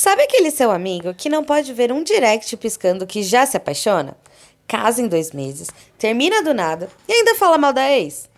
Sabe aquele seu amigo que não pode ver um direct piscando que já se apaixona? Casa em 2 meses, termina do nada e ainda fala mal da ex?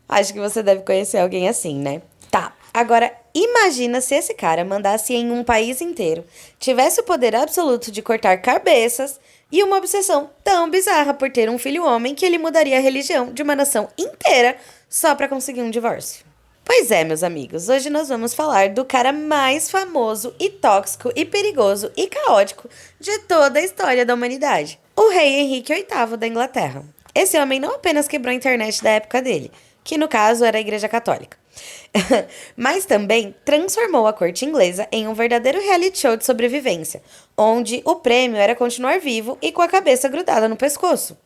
Acho que você deve conhecer alguém assim, né? Tá, agora imagina se esse cara mandasse em um país inteiro, tivesse o poder absoluto de cortar cabeças e uma obsessão tão bizarra por ter um filho homem que ele mudaria a religião de uma nação inteira só pra conseguir um divórcio. Pois é, meus amigos, hoje nós vamos falar do cara mais famoso e tóxico e perigoso e caótico de toda a história da humanidade. O rei Henrique VIII da Inglaterra. Esse homem não apenas quebrou a internet da época dele, que no caso era a Igreja Católica, mas também transformou a corte inglesa em um verdadeiro reality show de sobrevivência, onde o prêmio era continuar vivo e com a cabeça grudada no pescoço.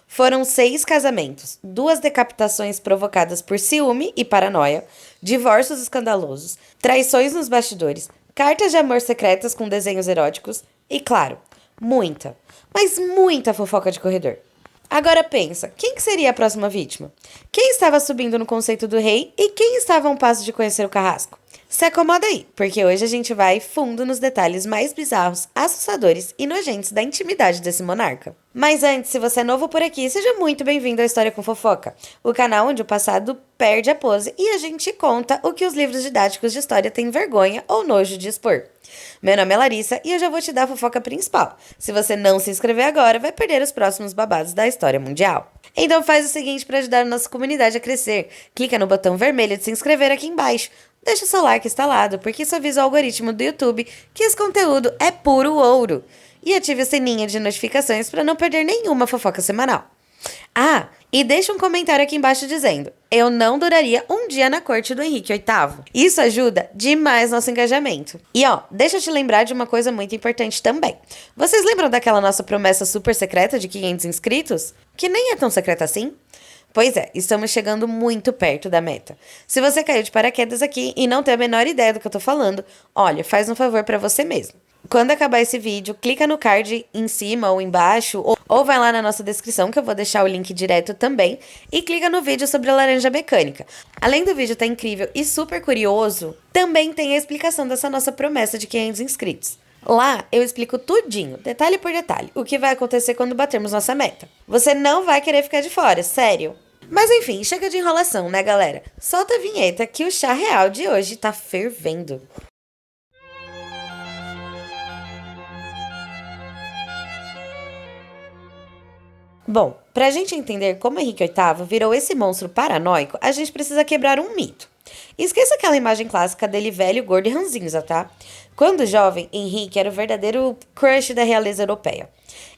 Foram 6 casamentos, 2 decapitações provocadas por ciúme e paranoia, divórcios escandalosos, traições nos bastidores, cartas de amor secretas com desenhos eróticos e, claro, muita, mas muita fofoca de corredor. Agora pensa, quem que seria a próxima vítima? Quem estava subindo no conceito do rei e quem estava a um passo de conhecer o carrasco? Se acomoda aí, porque hoje a gente vai fundo nos detalhes mais bizarros, assustadores e nojentos da intimidade desse monarca. Mas antes, se você é novo por aqui, seja muito bem-vindo à História com Fofoca, o canal onde o passado perde a pose e a gente conta o que os livros didáticos de história têm vergonha ou nojo de expor. Meu nome é Larissa e eu já vou te dar a fofoca principal. Se você não se inscrever agora, vai perder os próximos babados da história mundial. Então faz o seguinte para ajudar a nossa comunidade a crescer. Clica no botão vermelho de se inscrever aqui embaixo. Deixa o seu like instalado, porque isso avisa o algoritmo do YouTube que esse conteúdo é puro ouro. E ative o sininho de notificações para não perder nenhuma fofoca semanal. Ah, e deixa um comentário aqui embaixo dizendo: eu não duraria um dia na corte do Henrique VIII. Isso ajuda demais nosso engajamento. E ó, deixa eu te lembrar de uma coisa muito importante também. Vocês lembram daquela nossa promessa super secreta de 500 inscritos? Que nem é tão secreta assim? Pois é, estamos chegando muito perto da meta. Se você caiu de paraquedas aqui e não tem a menor ideia do que eu tô falando, olha, faz um favor pra você mesmo. Quando acabar esse vídeo, clica no card em cima ou embaixo, ou vai lá na nossa descrição, que eu vou deixar o link direto também, e clica no vídeo sobre a laranja mecânica. Além do vídeo estar incrível e super curioso, também tem a explicação dessa nossa promessa de 500 inscritos. Lá eu explico tudinho, detalhe por detalhe, o que vai acontecer quando batermos nossa meta. Você não vai querer ficar de fora, sério. Mas enfim, chega de enrolação, né, galera? Solta a vinheta que o chá real de hoje tá fervendo. Bom, pra gente entender como Henrique VIII virou esse monstro paranoico, a gente precisa quebrar um mito. Esqueça aquela imagem clássica dele velho, gordo e ranzinza, tá? Quando jovem, Henrique era o verdadeiro crush da realeza europeia.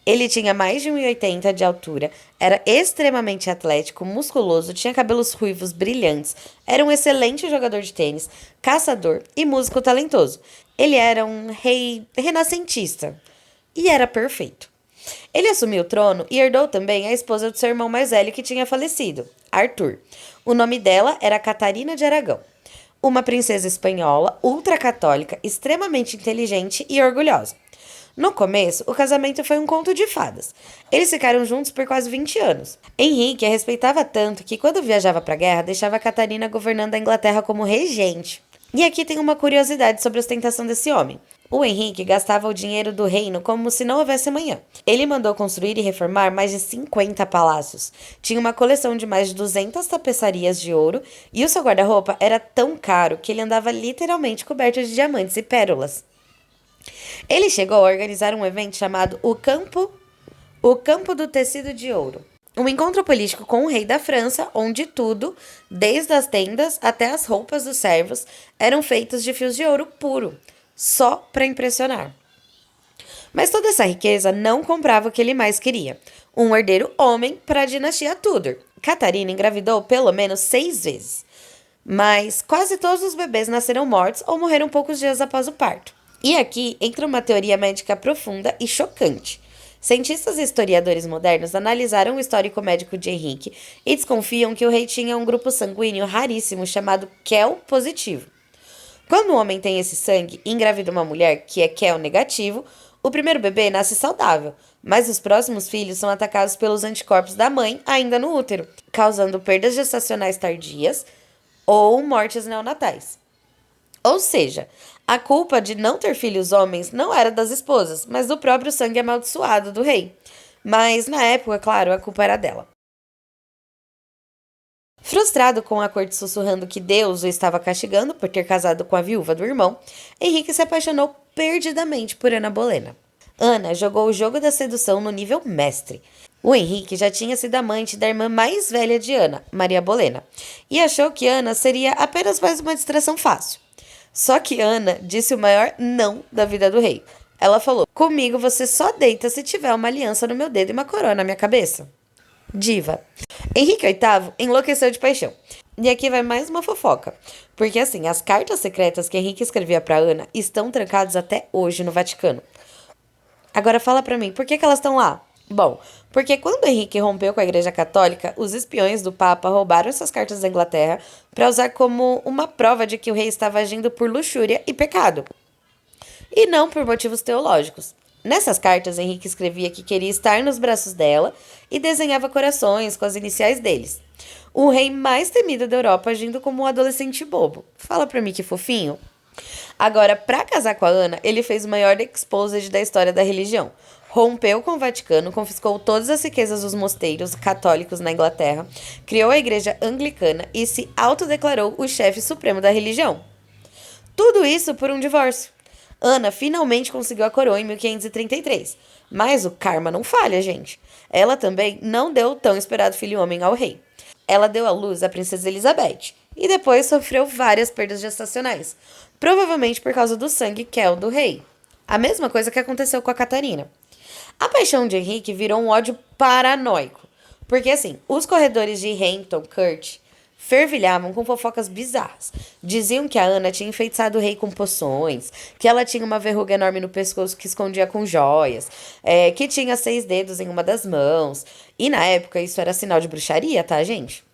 Ele tinha mais de 1,80 m de altura, era extremamente atlético, musculoso, tinha cabelos ruivos brilhantes, era um excelente jogador de tênis, caçador e músico talentoso. Ele era um rei renascentista e era perfeito. Ele assumiu o trono e herdou também a esposa do seu irmão mais velho que tinha falecido, Arthur. O nome dela era Catarina de Aragão. Uma princesa espanhola, ultracatólica, extremamente inteligente e orgulhosa. No começo, o casamento foi um conto de fadas. Eles ficaram juntos por quase 20 anos. Henrique a respeitava tanto que, quando viajava para a guerra, deixava Catarina governando a Inglaterra como regente. E aqui tem uma curiosidade sobre a ostentação desse homem. O Henrique gastava o dinheiro do reino como se não houvesse amanhã. Ele mandou construir e reformar mais de 50 palácios. Tinha uma coleção de mais de 200 tapeçarias de ouro e o seu guarda-roupa era tão caro que ele andava literalmente coberto de diamantes e pérolas. Ele chegou a organizar um evento chamado o Campo do Tecido de Ouro. Um encontro político com o rei da França, onde tudo, desde as tendas até as roupas dos servos, eram feitos de fios de ouro puro, só para impressionar. Mas toda essa riqueza não comprava o que ele mais queria: um herdeiro homem para a dinastia Tudor. Catarina engravidou pelo menos 6 vezes, mas quase todos os bebês nasceram mortos ou morreram poucos dias após o parto. E aqui entra uma teoria médica profunda e chocante. Cientistas e historiadores modernos analisaram o histórico médico de Henrique e desconfiam que o rei tinha um grupo sanguíneo raríssimo chamado Kell positivo. Quando um homem tem esse sangue e engravida uma mulher que é Kell negativo, o primeiro bebê nasce saudável, mas os próximos filhos são atacados pelos anticorpos da mãe ainda no útero, causando perdas gestacionais tardias ou mortes neonatais. Ou seja, A culpa de não ter filhos homens não era das esposas, mas do próprio sangue amaldiçoado do rei. Mas, na época, claro, a culpa era dela. Frustrado com a corte sussurrando que Deus o estava castigando por ter casado com a viúva do irmão, Henrique se apaixonou perdidamente por Ana Bolena. Ana jogou o jogo da sedução no nível mestre. O Henrique já tinha sido amante da irmã mais velha de Ana, Maria Bolena, e achou que Ana seria apenas mais uma distração fácil. Só que Ana disse o maior não da vida do rei. Ela falou: "Comigo você só deita se tiver uma aliança no meu dedo e uma coroa na minha cabeça." Diva. Henrique VIII enlouqueceu de paixão. E aqui vai mais uma fofoca. Porque assim, as cartas secretas que Henrique escrevia para Ana estão trancadas até hoje no Vaticano. Agora fala pra mim, por que elas estão lá? Bom, porque quando Henrique rompeu com a Igreja Católica, os espiões do Papa roubaram essas cartas da Inglaterra para usar como uma prova de que o rei estava agindo por luxúria e pecado, e não por motivos teológicos. Nessas cartas, Henrique escrevia que queria estar nos braços dela e desenhava corações com as iniciais deles. O rei mais temido da Europa agindo como um adolescente bobo. Fala pra mim que fofinho. Agora, pra casar com a Ana, ele fez o maior exposed da história da religião. Rompeu com o Vaticano, confiscou todas as riquezas dos mosteiros católicos na Inglaterra, criou a igreja anglicana e se autodeclarou o chefe supremo da religião. Tudo isso por um divórcio. Ana finalmente conseguiu a coroa em 1533, mas o karma não falha, gente. Ela também não deu o tão esperado filho homem ao rei. Ela deu à luz a princesa Elizabeth e depois sofreu várias perdas gestacionais, provavelmente por causa do sangue Kel do rei. A mesma coisa que aconteceu com a Catarina. A paixão de Henrique virou um ódio paranoico, porque assim, os corredores de Hampton Court fervilhavam com fofocas bizarras. Diziam que a Ana tinha enfeitiçado o rei com poções, que ela tinha uma verruga enorme no pescoço que escondia com joias, que tinha 6 dedos em uma das mãos. E na época isso era sinal de bruxaria, tá, gente?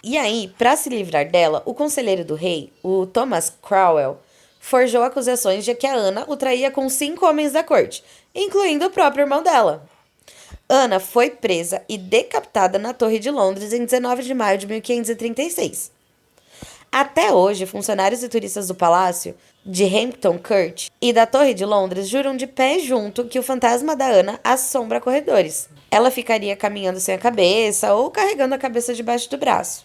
E aí, para se livrar dela, o conselheiro do rei, o Thomas Cromwell, forjou acusações de que a Ana o traía com 5 homens da corte, incluindo o próprio irmão dela. Ana foi presa e decapitada na Torre de Londres em 19 de maio de 1536. Até hoje, funcionários e turistas do palácio de Hampton Court e da Torre de Londres juram de pé junto que o fantasma da Ana assombra corredores. Ela ficaria caminhando sem a cabeça ou carregando a cabeça debaixo do braço.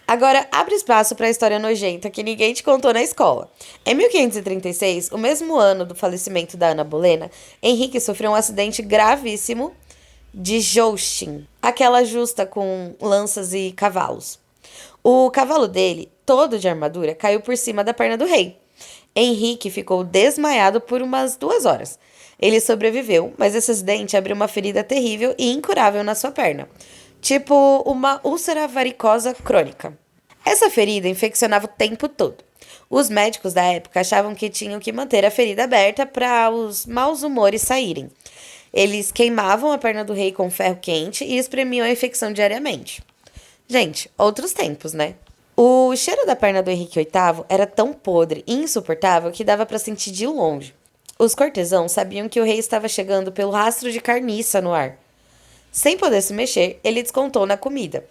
Agora, abre espaço para a história nojenta que ninguém te contou na escola. Em 1536, o mesmo ano do falecimento da Ana Bolena, Henrique sofreu um acidente gravíssimo de jousting, aquela justa com lanças e cavalos. O cavalo dele, todo de armadura, caiu por cima da perna do rei. Henrique ficou desmaiado por umas 2 horas. Ele sobreviveu, mas esse acidente abriu uma ferida terrível e incurável na sua perna. Tipo uma úlcera varicosa crônica. Essa ferida infeccionava o tempo todo. Os médicos da época achavam que tinham que manter a ferida aberta para os maus humores saírem. Eles queimavam a perna do rei com ferro quente e espremiam a infecção diariamente. Gente, outros tempos, né? O cheiro da perna do Henrique VIII era tão podre e insuportável que dava para sentir de longe. Os cortesãos sabiam que o rei estava chegando pelo rastro de carniça no ar. Sem poder se mexer, ele descontou na comida.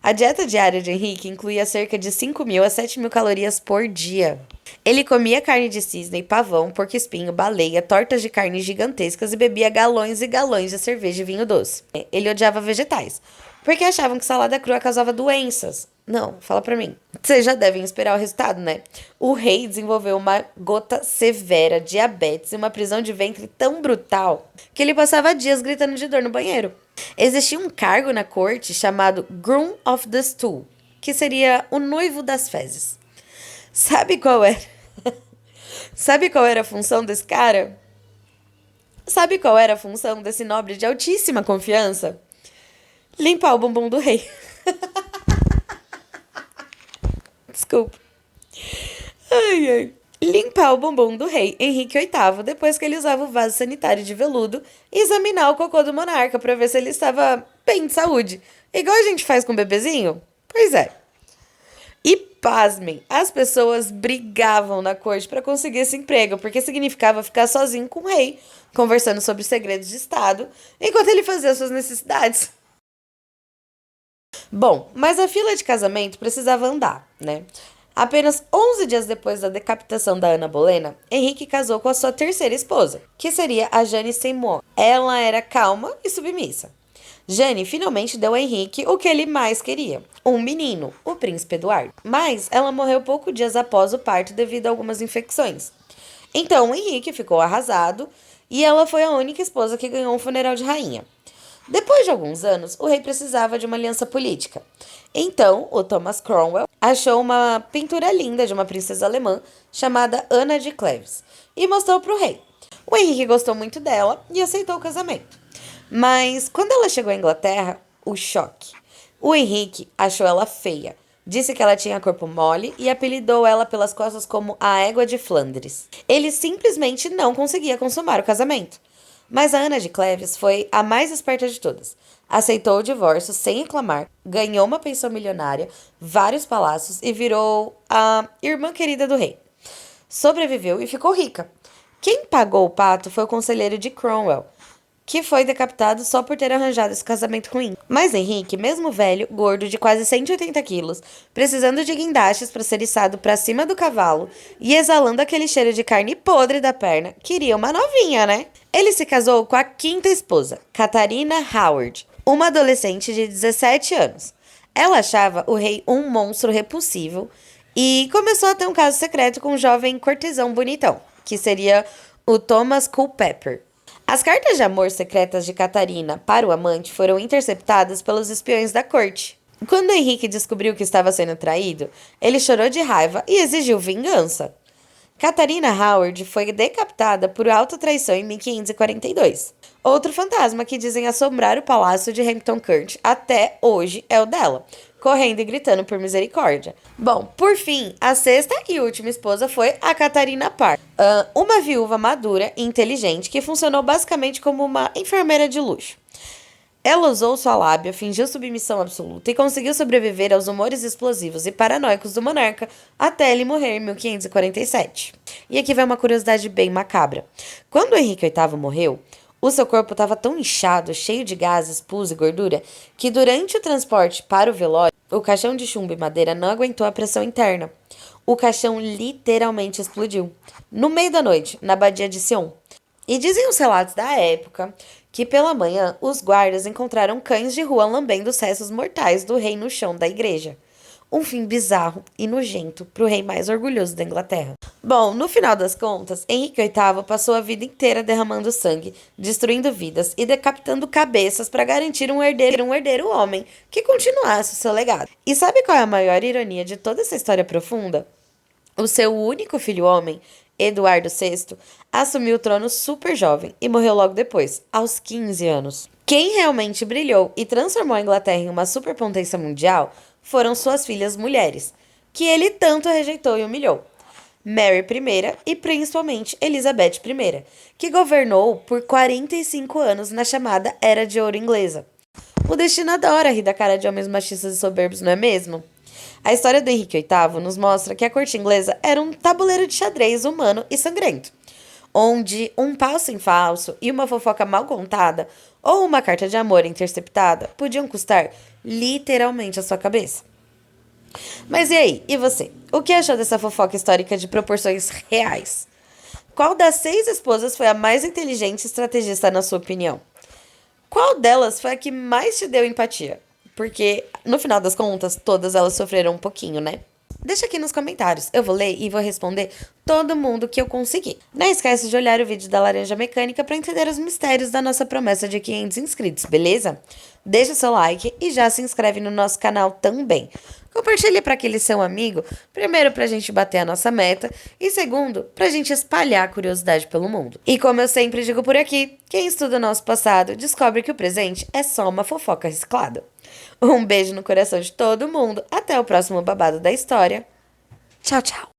A dieta diária de Henrique incluía cerca de 5.000 a 7.000 calorias por dia. Ele comia carne de cisne, pavão, porco-espinho, baleia, tortas de carne gigantescas e bebia galões e galões de cerveja e vinho doce. Ele odiava vegetais, porque achavam que salada crua causava doenças. Não, fala pra mim. Vocês já devem esperar o resultado, né? O rei desenvolveu uma gota severa, diabetes e uma prisão de ventre tão brutal que ele passava dias gritando de dor no banheiro. Existia um cargo na corte chamado Groom of the Stool, que seria o noivo das fezes. Sabe qual era? Sabe qual era a função desse cara? Sabe qual era a função desse nobre de altíssima confiança? Limpar o bumbum do rei. Desculpa. Ai, ai. Limpar o bumbum do rei Henrique VIII depois que ele usava o vaso sanitário de veludo e examinar o cocô do monarca para ver se ele estava bem de saúde. Igual a gente faz com o bebezinho? Pois é. E pasmem, as pessoas brigavam na corte para conseguir esse emprego, porque significava ficar sozinho com o rei, conversando sobre segredos de Estado, enquanto ele fazia suas necessidades. Bom, mas a fila de casamento precisava andar, né? Apenas 11 dias depois da decapitação da Ana Bolena, Henrique casou com a sua terceira esposa, que seria a Jane Seymour. Ela era calma e submissa. Jane finalmente deu a Henrique o que ele mais queria, um menino, o príncipe Eduardo. Mas ela morreu poucos dias após o parto devido a algumas infecções. Então Henrique ficou arrasado e ela foi a única esposa que ganhou um funeral de rainha. Depois de alguns anos, o rei precisava de uma aliança política. Então, o Thomas Cromwell achou uma pintura linda de uma princesa alemã chamada Ana de Cleves e mostrou para o rei. O Henrique gostou muito dela e aceitou o casamento. Mas quando ela chegou à Inglaterra, o choque. O Henrique achou ela feia, disse que ela tinha corpo mole e apelidou ela pelas costas como a Égua de Flandres. Ele simplesmente não conseguia consumar o casamento. Mas a Ana de Cleves foi a mais esperta de todas. Aceitou o divórcio sem reclamar, ganhou uma pensão milionária, vários palácios e virou a irmã querida do rei. Sobreviveu e ficou rica. Quem pagou o pato foi o conselheiro de Cromwell, que foi decapitado só por ter arranjado esse casamento ruim. Mas Henrique, mesmo velho, gordo, de quase 180 quilos, precisando de guindastes para ser içado para cima do cavalo e exalando aquele cheiro de carne podre da perna, queria uma novinha, né? Ele se casou com a quinta esposa, Catarina Howard, uma adolescente de 17 anos. Ela achava o rei um monstro repulsivo e começou a ter um caso secreto com um jovem cortesão bonitão, que seria o Thomas Culpeper. As cartas de amor secretas de Catarina para o amante foram interceptadas pelos espiões da corte. Quando Henrique descobriu que estava sendo traído, ele chorou de raiva e exigiu vingança. Catarina Howard foi decapitada por autotraição em 1542. Outro fantasma que dizem assombrar o palácio de Hampton Court até hoje é o dela, correndo e gritando por misericórdia. Bom, por fim, a sexta e última esposa foi a Catarina Parr, uma viúva madura e inteligente que funcionou basicamente como uma enfermeira de luxo. Ela usou sua lábia, fingiu submissão absoluta e conseguiu sobreviver aos humores explosivos e paranoicos do monarca até ele morrer em 1547. E aqui vai uma curiosidade bem macabra. Quando Henrique VIII morreu, o seu corpo estava tão inchado, cheio de gases, pus e gordura, que durante o transporte para o velório, o caixão de chumbo e madeira não aguentou a pressão interna. O caixão literalmente explodiu, no meio da noite, na Abadia de Sion. E dizem os relatos da época que pela manhã os guardas encontraram cães de rua lambendo os restos mortais do rei no chão da igreja. Um fim bizarro e nojento para o rei mais orgulhoso da Inglaterra. Bom, no final das contas, Henrique VIII passou a vida inteira derramando sangue, destruindo vidas e decapitando cabeças para garantir um herdeiro homem que continuasse o seu legado. E sabe qual é a maior ironia de toda essa história profunda? O seu único filho homem, Eduardo VI, assumiu o trono super jovem e morreu logo depois, aos 15 anos. Quem realmente brilhou e transformou a Inglaterra em uma superpotência mundial foram suas filhas mulheres, que ele tanto rejeitou e humilhou. Mary I e principalmente Elizabeth I, que governou por 45 anos na chamada Era de Ouro Inglesa. O destino adora rir da cara de homens machistas e soberbos, não é mesmo? A história do Henrique VIII nos mostra que a corte inglesa era um tabuleiro de xadrez humano e sangrento, onde um passo em falso e uma fofoca mal contada ou uma carta de amor interceptada podiam custar literalmente a sua cabeça. Mas e aí, e você? O que achou dessa fofoca histórica de proporções reais? Qual das 6 esposas foi a mais inteligente e estrategista na sua opinião? Qual delas foi a que mais te deu empatia? Porque, no final das contas, todas elas sofreram um pouquinho, né? Deixa aqui nos comentários, eu vou ler e vou responder todo mundo que eu conseguir. Não esquece de olhar o vídeo da Laranja Mecânica para entender os mistérios da nossa promessa de 500 inscritos, beleza? Deixa seu like e já se inscreve no nosso canal também. Compartilhe para aquele seu amigo, primeiro pra gente bater a nossa meta e segundo, pra gente espalhar a curiosidade pelo mundo. E como eu sempre digo por aqui, quem estuda o nosso passado descobre que o presente é só uma fofoca reciclada. Um beijo no coração de todo mundo, até o próximo babado da história. Tchau, tchau!